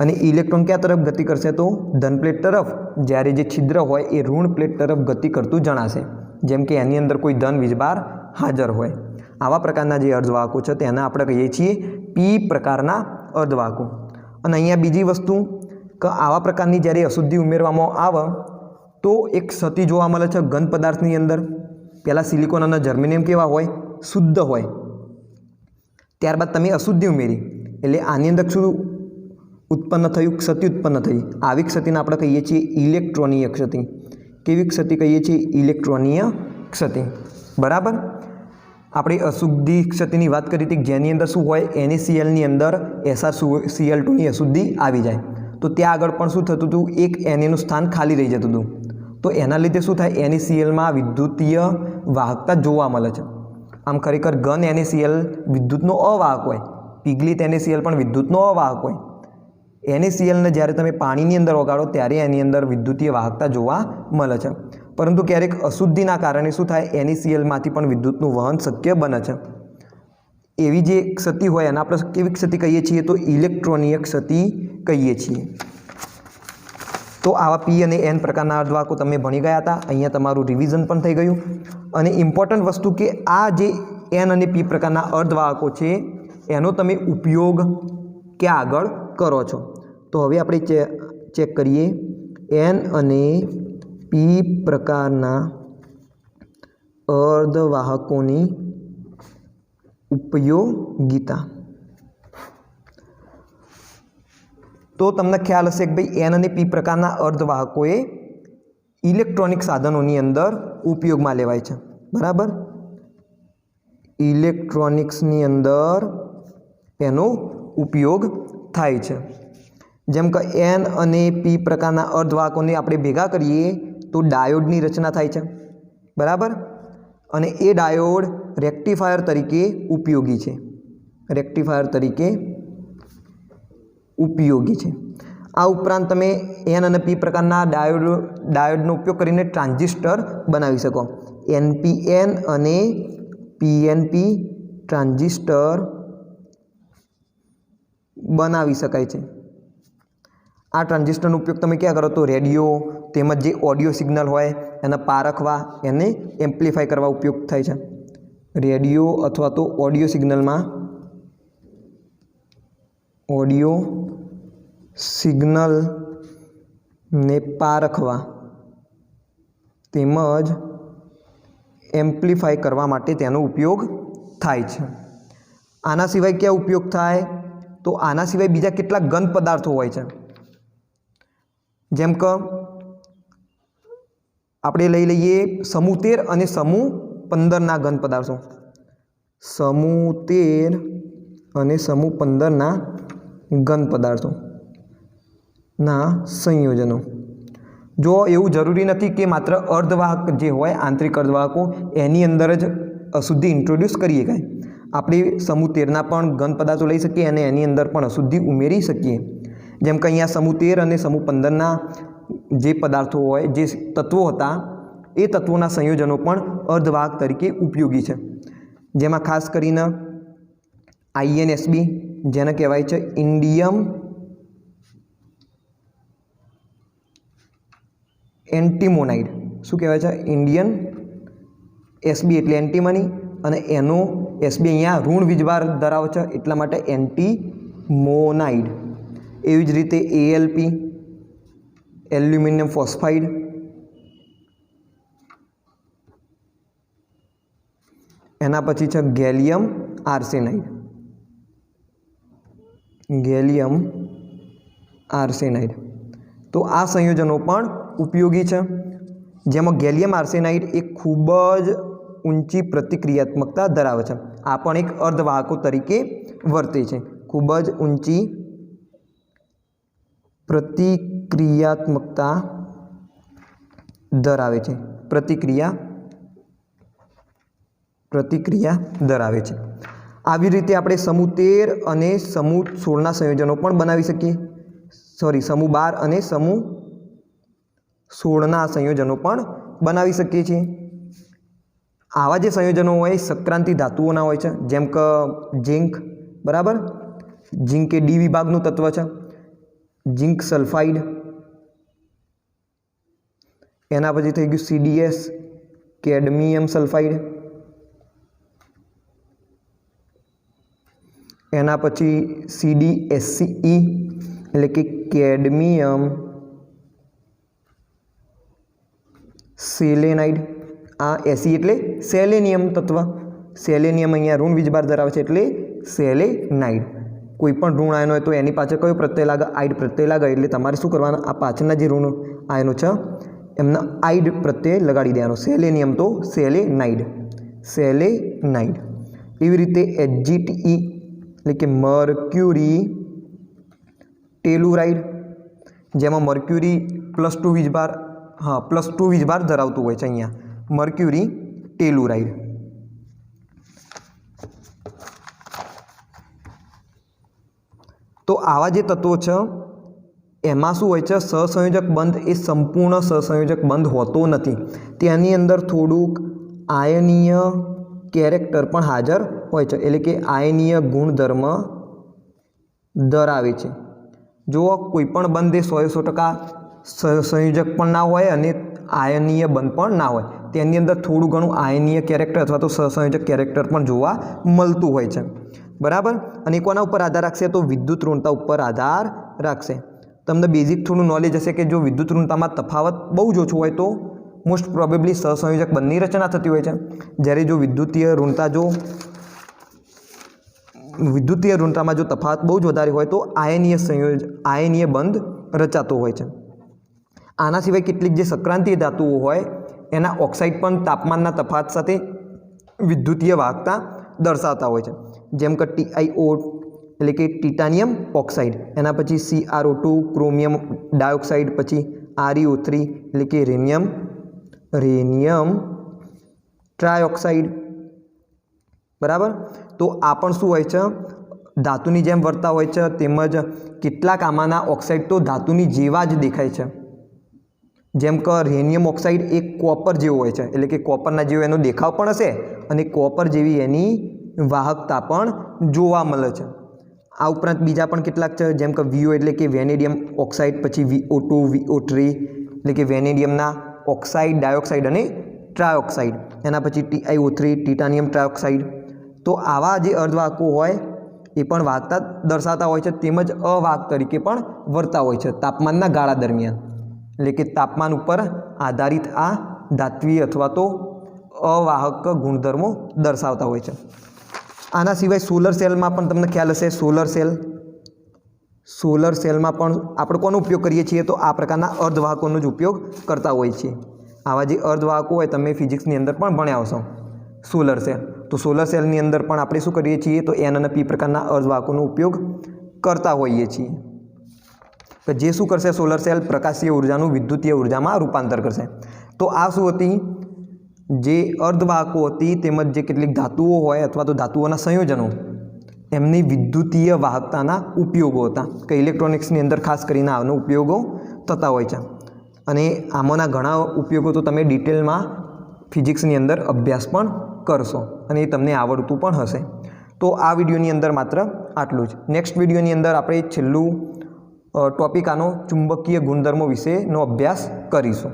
અને ઇલેક્ટ્રોન ક્યાં તરફ ગતિ કરશે, તો ધન પ્લેટ તરફ, જ્યારે જે છિદ્ર હોય એ ઋણ પ્લેટ તરફ ગતિ કરતું જણાશે, જેમ કે એની અંદર કોઈ ધન વીજભાર હાજર હોય। આવા પ્રકારના જે અર્ધવાહકો છે તેને આપણે કહીએ છીએ પી પ્રકારના અર્ધવાહકો। અને અહીંયા બીજી વસ્તુ કે આવા પ્રકારની જ્યારે અશુદ્ધિ ઉમેરવામાં આવે તો એક ક્ષતિ જોવા મળે છે ઘન પદાર્થની અંદર। પહેલાં સિલિકોન અને જર્મેનિયમ કેવા હોય, શુદ્ધ હોય, ત્યારબાદ તમે અશુદ્ધિ ઉમેરી એટલે આની અંદર શું ઉત્પન્ન થયું, ક્ષતિ ઉત્પન્ન થઈ। આવી ક્ષતિને આપણે કહીએ છીએ ઇલેક્ટ્રોનીય ક્ષતિ। કેવી ક્ષતિ કહીએ છીએ, ઇલેક્ટ્રોનીય ક્ષતિ, બરાબર। આપણે અશુદ્ધિ ક્ષતિની વાત કરી હતી, જેની અંદર શું હોય, NaClની અંદર SrCl2ની અશુદ્ધિ આવી જાય તો ત્યાં આગળ પણ શું થતું હતું, એક Na સ્થાન ખાલી રહી જતું હતું, તો એના લીધે શું થાય, NaClમાં વિદ્યુતીય વાહકતા જોવા મળે છે। આમ ખરેખર ઘન NaCl વિદ્યુતનો અવાહક હોય, પીગલિત NaCl પણ વિદ્યુતનો અવાહક હોય। NaClને જ્યારે તમે પાણીની અંદર ઓગાળો ત્યારે એની અંદર વિદ્યુતીય વાહકતા જોવા મળે છે, પરંતુ ક્યારેક અશુદ્ધિના કારણે શું થાય, NaClમાંથી પણ વિદ્યુતનું વહન શક્ય બને છે। એવી જે ક્ષતિ હોય એને આપણે કેવી ક્ષતિ કહીએ છીએ, તો ઇલેક્ટ્રોનીય ક્ષતિ કહીએ છીએ। તો આવા પી અને એન પ્રકારના અર્ધવાહકો તમે ભણી ગયા હતા, અહીંયા તમારું રિવિઝન પણ થઈ ગયું। અને ઇમ્પોર્ટન્ટ વસ્તુ કે આ જે એન અને પી પ્રકારના અર્ધવાહકો છે એનો તમે ઉપયોગ ક્યાં આગળ કરો છો, તો હવે આપણે ચેક કરીએ એન અને પી પ્રકારના અર્ધવાહકોની ઉપયોગિતા। તો તમને ખ્યાલ હશે કે ભાઈ એન અને પી પ્રકારના અર્ધવાહકોએ ઇલેક્ટ્રોનિક સાધનોની અંદર ઉપયોગમાં લેવાય છે, બરાબર। ઇલેક્ટ્રોનિક્સની અંદર એનો ઉપયોગ થાય છે। જેમ કે એન અને પી પ્રકારના અર્ધવાહકોને આપણે ભેગા કરીએ તો ડાયોડની રચના થાય છે, બરાબર। અને એ ડાયોડ રેક્ટિફાયર તરીકે ઉપયોગી છે, રેક્ટિફાયર તરીકે ઉપયોગી છે। આ ઉપરાંત તમે એન અને પી પ્રકારના ડાયોડનો ઉપયોગ કરીને ટ્રાન્ઝિસ્ટર બનાવી શકો। એનપીએન અને પીએનપી ટ્રાન્ઝિસ્ટર બનાવી શકાય છે। આ ટ્રાન્ઝિસ્ટરનો ઉપયોગ તમે ક્યાં કરો? તો રેડિયો તેમજ જે ઓડિયો સિગ્નલ હોય એને પારખવા, એને એમ્પ્લીફાય કરવા ઉપયોગ થાય છે। રેડિયો અથવા તો ઓડિયો સિગ્નલમાં ઓડિયો સિગ્નલને પારખવા તેમજ એમ્પ્લીફાય કરવા માટે તેનો ઉપયોગ થાય છે। આના સિવાય ક્યાં ઉપયોગ થાય? તો આના સિવાય બીજા કેટલાક ઘન પદાર્થો હોય છે, જેમ કે આપણે લઈ લઈએ સમૂહ 13 અને સમૂહ 15ના ઘન પદાર્થો। સમૂહ 13 અને સમૂહ 15ના ઘન પદાર્થોના સંયોજનો। જો એવું જરૂરી નથી કે માત્ર અર્ધવાહક જે હોય આંતરિક અર્ધવાહકો એની અંદર જ અશુદ્ધિ ઇન્ટ્રોડ્યુસ કરીએ કાંઈ, આપણે સમૂહ 13ના પણ ઘન પદાર્થો લઈ શકીએ અને એની અંદર પણ અશુદ્ધિ ઉમેરી શકીએ। જેમ કે અહીંયા સમૂહ 13 અને સમૂહ 15ના જે પદાર્થો હોય, જે તત્વો હતા, એ તત્વોના સંયોજનો પણ અર્ધવાહક તરીકે ઉપયોગી છે। જેમાં ખાસ કરીને INSB જેને કહેવાય છે ઇન્ડિયમ એન્ટીમોનાઇડ, શું કહેવાય છે? ઇન્ડિયન SB એટલે એન્ટીમની, અને એનો SB અહીંયા ઋણ વીજભાર ધરાવે છે એટલા માટે એન્ટીમોનાઇડ। એવી જ રીતે ALP એલ્યુમિનિયમ ફોસ્ફાઇડ, એના પછી છે ગેલિયમ આર્સેનાઇડ। ગેલિયમ આર્સેનાઇડ, તો આ સંયોજનો પણ ઉપયોગી છે। જેમાં ગેલિયમ આર્સેનાઇડ એ ખૂબ જ ઊંચી પ્રતિક્રિયાત્મકતા ધરાવે છે। આ પણ એક અર્ધવાહકો તરીકે વર્તે છે, ખૂબ જ ઊંચી પ્રતિક્રિયાત્મકતા ધરાવે છે, પ્રતિક્રિયા ધરાવે છે। આવી રીતે આપણે સમૂહ 13 અને સમૂહ 16ના સંયોજનો પણ બનાવી શકીએ। સમૂહ 12 અને સમૂહ 16ના સંયોજનો પણ બનાવી શકીએ છીએ। આવા જે સંયોજનો હોય સંક્રાંતિ ધાતુઓના હોય છે, જેમ કે ઝિંક, બરાબર, ઝિંક એ ડી વિભાગનું તત્વ છે। ઝિંક સલ્ફાઇડ, એના પછી થઈ ગયું CDS કેડમિયમ સલ્ફાઇડ, એના પછી CdSCE એટલે કે કેડમિયમ સેલેનાઇડ। આ SE એટલે સેલેનિયમ તત્વ, સેલેનિયમ અહીંયા ઋણ વીજભાર ધરાવે છે એટલે સેલેનાઇડ। કોઈ પણ ઋણ આયન હોય તો એની પાછળ કયો પ્રત્યય લાગે? આઇડ પ્રત્યય લાગે, એટલે તમારે શું કરવાના? આ પાછળના જે ઋણ આયનો છે એમના આઇડ પ્રત્યય લગાડી દેવાનો। સેલેનિયમ તો સેલેનાઇડ, સેલેનાઇડ। એવી રીતે HgTe એટલે કે મર્ક્યુરી ટેલુરાઇડ, જેમાં મર્ક્યુરી +2 વીજભાર, +2 વીજભાર ધરાવતું હોય છે અહીંયા મર્ક્યુરી ટેલુરાઇડ। તો આવા જે તત્વો છે એમાં શું હોય છે? સહસંયોજક બંધ એ સંપૂર્ણ સહસંયોજક બંધ હોતો નથી, તેની અંદર થોડુંક આયનીય કેરેક્ટર પણ હાજર હોય છે, એટલે કે આયનીય ગુણધર્મ ધરાવે છે। જો કોઈ પણ બંધ એ 100% સંયોજક પણ ના હોય અને આયનીય બંધ પણ ના હોય, તેની અંદર થોડું ઘણું આયનીય કેરેક્ટર અથવા તો સહસંયોજક કેરેક્ટર પણ જોવા મળતું હોય છે, બરાબર। અને કોના ઉપર આધાર રાખશે? તો વિદ્યુત ઋણતા ઉપર આધાર રાખશે। તમને બેઝિક થોડું નોલેજ હશે કે જો વિદ્યુત ઋણતામાં તફાવત બહુ જ ઓછો હોય તો મોસ્ટ પ્રોબેબલી સહસંયોજક બંધની રચના થતી હોય છે, જ્યારે જો વિદ્યુતીય ઋણતામાં જો તફાવત બહુ જ વધારે હોય તો આયનીય બંધ રચાતો હોય છે। આના સિવાય કેટલીક જે સંક્રાંતીય ધાતુઓ હોય એના ઓક્સાઇડ પણ તાપમાનના તફાવત સાથે વિદ્યુતીય વાહકતા દર્શાવતા હોય છે, જેમ કે TiO એટલે કે ટિટાનિયમ ઓક્સાઇડ, એના પછી CrO2 ક્રોમિયમ ડાયોક્સાઇડ, પછી ReO3 એટલે કે રેનિયમ ટ્રાયોક્સાઇડ, બરાબર. તો આ પણ શું હોય છે, ધાતુની જેમ વર્તા હોય છે. તેમજ કેટલાક આમાંના ઓક્સાઇડ તો ધાતુની જેવા જ દેખાય છે. જેમ કે રેનિયમ ઓક્સાઇડ એ કોપર જેવો હોય છે, એટલે કે કોપરના જેવો એનો દેખાવ પણ હશે અને કોપર જેવી એની વાહકતા પણ જોવા મળે છે. આ ઉપરાંત બીજા પણ કેટલાક છે, જેમ કે VO એટલે કે વેનેડિયમ ઓક્સાઇડ, પછી VO2 VO3 એટલે કે વેનેડિયમના ઓક્સાઇડ, ડાયોક્સાઇડ અને ટ્રાયોક્સાઇડ, એના પછી TiO3 ટિટાનિયમ ટ્રાયોક્સાઇડ. તો આવા જે અર્ધવાહકો હોય એ પણ વાહકતા દર્શાવતા હોય છે, તેમજ અવાહક તરીકે પણ વર્તા હોય છે તાપમાનના ગાળા દરમિયાન. એટલે કે તાપમાન ઉપર આધારિત આ ધાત્વિય અથવા તો અવાહક ગુણધર્મો દર્શાવતા હોય છે. આના સિવાય સોલર સેલમાં પણ તમને ખ્યાલ હશે, સોલર સેલમાં પણ આપણે કોનો ઉપયોગ કરીએ છીએ, તો આ પ્રકારના અર્ધવાહકોનો જ ઉપયોગ કરતા હોઈએ છીએ. આવા જે અર્ધવાહકો હોય તમે ફિઝિક્સની અંદર પણ ભણ્યા હશો, સોલર સેલ. તો સોલર સેલની અંદર પણ આપણે શું કરીએ છીએ, તો N અને P પ્રકારના અર્ધવાહકોનો ઉપયોગ કરતા હોઈએ છીએ. તો જે શું કરશે, સોલર સેલ પ્રકાશીય ઉર્જાનું વિદ્યુતીય ઉર્જામાં રૂપાંતર કરશે. તો આ શું હતી, જે અર્ધવાહકો હતી તેમજ જે કેટલીક ધાતુઓ હોય અથવા તો ધાતુઓના સંયોજનો, એમની વિદ્યુતીય વાહકતાના ઉપયોગો હતા. કે ઇલેક્ટ્રોનિક્સની અંદર ખાસ કરીને આનો ઉપયોગો થતા હોય છે. અને આમાંના ઘણા ઉપયોગો તો તમે ડિટેલમાં ફિઝિક્સની અંદર અભ્યાસ પણ કરશો અને એ તમને આવડતું પણ હશે. તો આ વિડીયોની અંદર માત્ર આટલું જ. નેક્સ્ટ વિડીયોની અંદર આપણે છેલ્લું ટોપિક આનો ચુંબકીય ગુણધર્મો વિશેનો અભ્યાસ કરીશું.